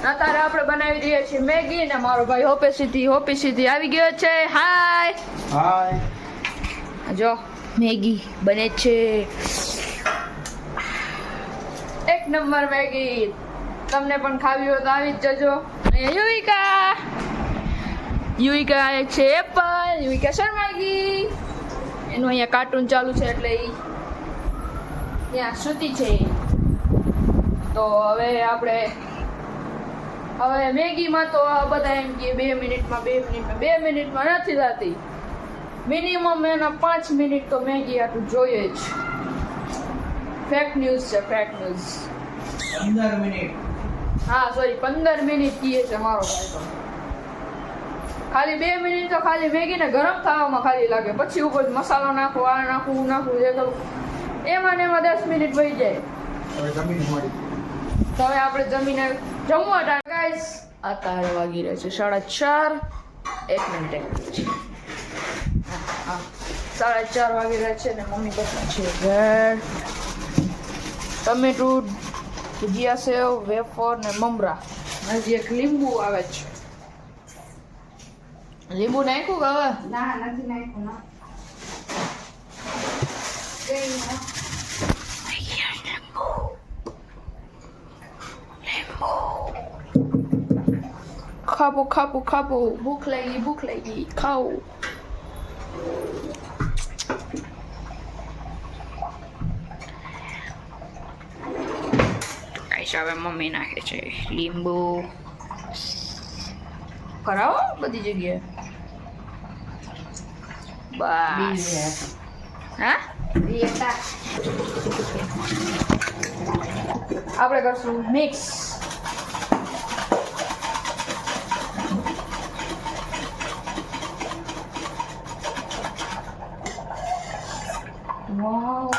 અત્યારે આપણે બનાવી રહ્યા છીએ મેગી ને મારો ભાઈ હોપીસીથી આવી ગયો છે. હાય જો મેગી બને છે, એક નંબર મેગી. તમને પણ ખાવી હોય તો આવી જ જજો. યુવિકા છે એપલ, યુવિકા શર્માગી. એનું અહીંયા કાર્ટૂન ચાલુ છે એટલે એ ત્યાં સૂતી છે. તો હવે મેગીમાં તો બધા એમ કે 2 મિનિટમાં 2 મિનિટમાં નથી થતી. મિનિમમ એના 5 મિનિટ તો મેગી આટલું જોઈએ જ. ફેક ન્યૂઝ છે, ફેક ન્યૂઝ. 15 મિનિટ. હા સોરી 15 મિનિટ કીએ છે મારો ભાઈ. તો ખાલી 2 મિનિટ તો ખાલી મેગીને ગરમ થવામાં ખાલી લાગે. પછી ઉપર મસાલો નાખો, આ નાખવું જે કરું એમાં ને એમાં 10 મિનિટ વહી જાય. તો હવે આપણે જમીને જમવા ટાઈમ ગાઈસ. અત્યારે વાગી રહ્યા છે 4:30. 1 મિનિટ હા 4:30 વાગી રહ્યા છે ને મમ્મી પપ્પા છે ઘર. ટમેટું, ભજીયા, સેવ, વેફર ને મમરા. હજી એક લીંબુ આવે છે. લીંબુ નાખ્યું કે હવે? ના નથી નાખ્યું ના. ખાપો ભૂખ લાગી ખાઓ. હવે મમ્મી નાખે છે લીંબુ. કરાવો બધી જગ્યાએ બસ. હા આપણે કરશું મિક્સ. Wow,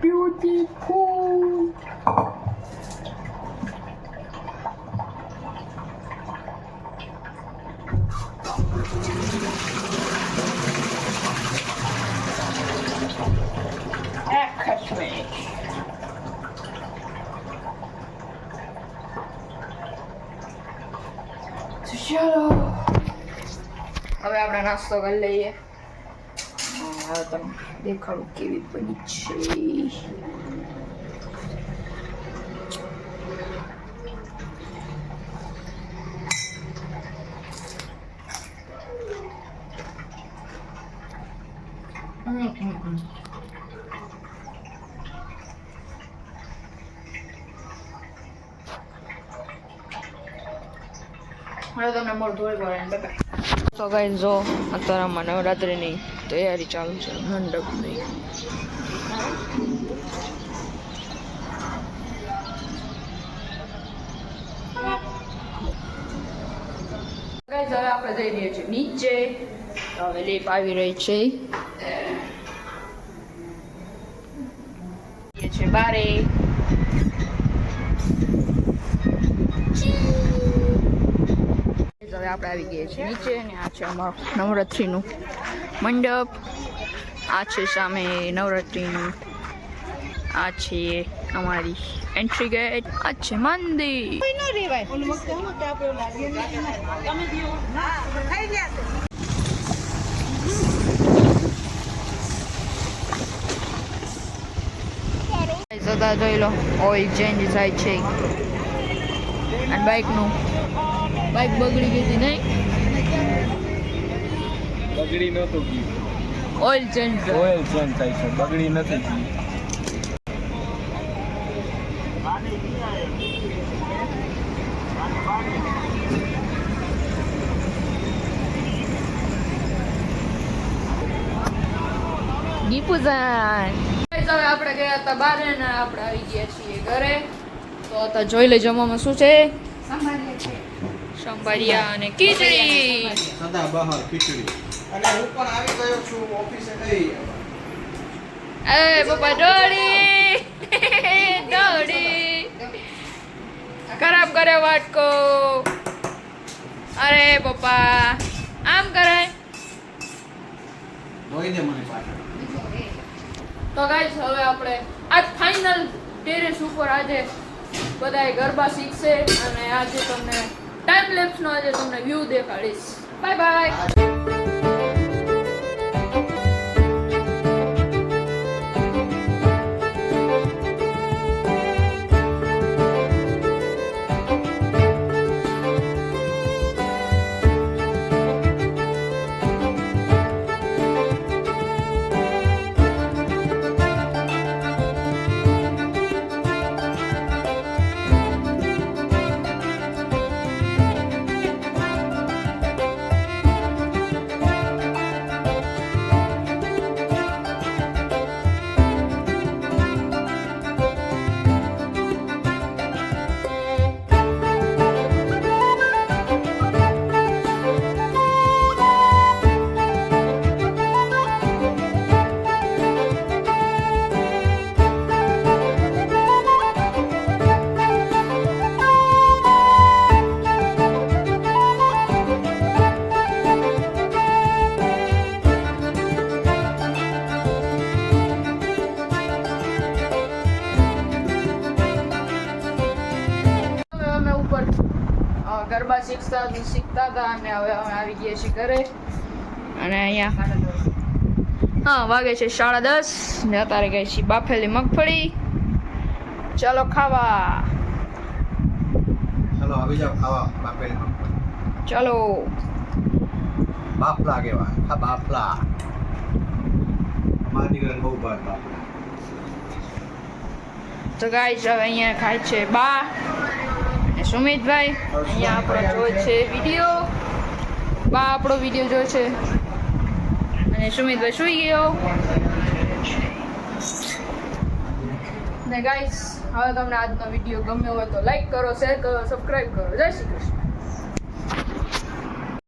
beautiful. ચલો હવે આપણે નાસ્તો કરી લઈએ. હવે તમને દેખાડું કેવી બની છે. હવે તમને મોર ધોઈ પડે. તો ગાઈસ જો અત્યારે આમાં નવરાત્રિની તૈયારી ચાલુ છે મંડપની. ગાઈસ હવે આપણે જઈ રહ્યા છીએ નીચે. હવે લીપ આવી રહી છે બારે. હવે આપણે આવી ગયા છીએ નીચે ને આ છે અમારો નવરાત્રિનું મંડપ. આ છે સામે નવરાત્રિનું. આ છે અમારી એન્ટ્રી ગેટ. આ છે મંદિર. જોઈ લો ઓઇલ ચેન્જ થાય છે. અને બાઇક બગડી ગઈ હતી નહીં? બગડી નહોતું ગયું. ઓઇલ ચેન્જ થાય છે, બગડી નથી ગયું. દીપુજાન હવે આપણે ગયા હતા બારે ને આપણે આવી ગયા છીએ ઘરે. તો અત્યારે જોઈ લે જમવામાં શું છે. સંભાળિયા અને ખીચડી. સદાબહાર ખીચડી. અને હું પણ આવી ગયો છું ઓફિસે ગઈ. એ પપ્પા દોડી ખરાબ કરે વાટકો. અરે પપ્પા આમ કરાય. ધોઈ દે મને પાછળ. તો ગાઈસ હવે આપણે આજ ફાઇનલ ટેરેસ ઉપર આજે બધાએ ગરબા શીખશે અને આજે તમને ટાઈમ લેપ્સનો આજે તમને વ્યૂ દેખાડીશ. Bye bye. ગરબા શીખતા હતા અને હવે અમે આવી ગયા છીએ ઘરે અને અહીંયા વાગે છે 10:30 ને અત્યારે ગઈ છીએ બાફેલી મગફળી. ચાલો ખાવા. ચલો આવી જાઓ ખાવા બાપેલી મગફળી. ચાલો. બાફલા કેવા આ બાફલા મારી દીકરાને બહુ ભાવે બાફલા. તો ગાઈસ હવે અહીંયા ખાય છે બા અને સુમિતભાઈ. અહીંયા આપણો જોઈ છે વિડીયો. બા આપણો વિડીયો જોઈ છે અને સુમિતભાઈ સુઈ ગયો. ને ગાઈસ હવે તમને આજનો વિડીયો ગમ્યો હોય તો લાઈક કરો, શેર કરો, સબસ્ક્રાઇબ કરો. જય શ્રી કૃષ્ણ.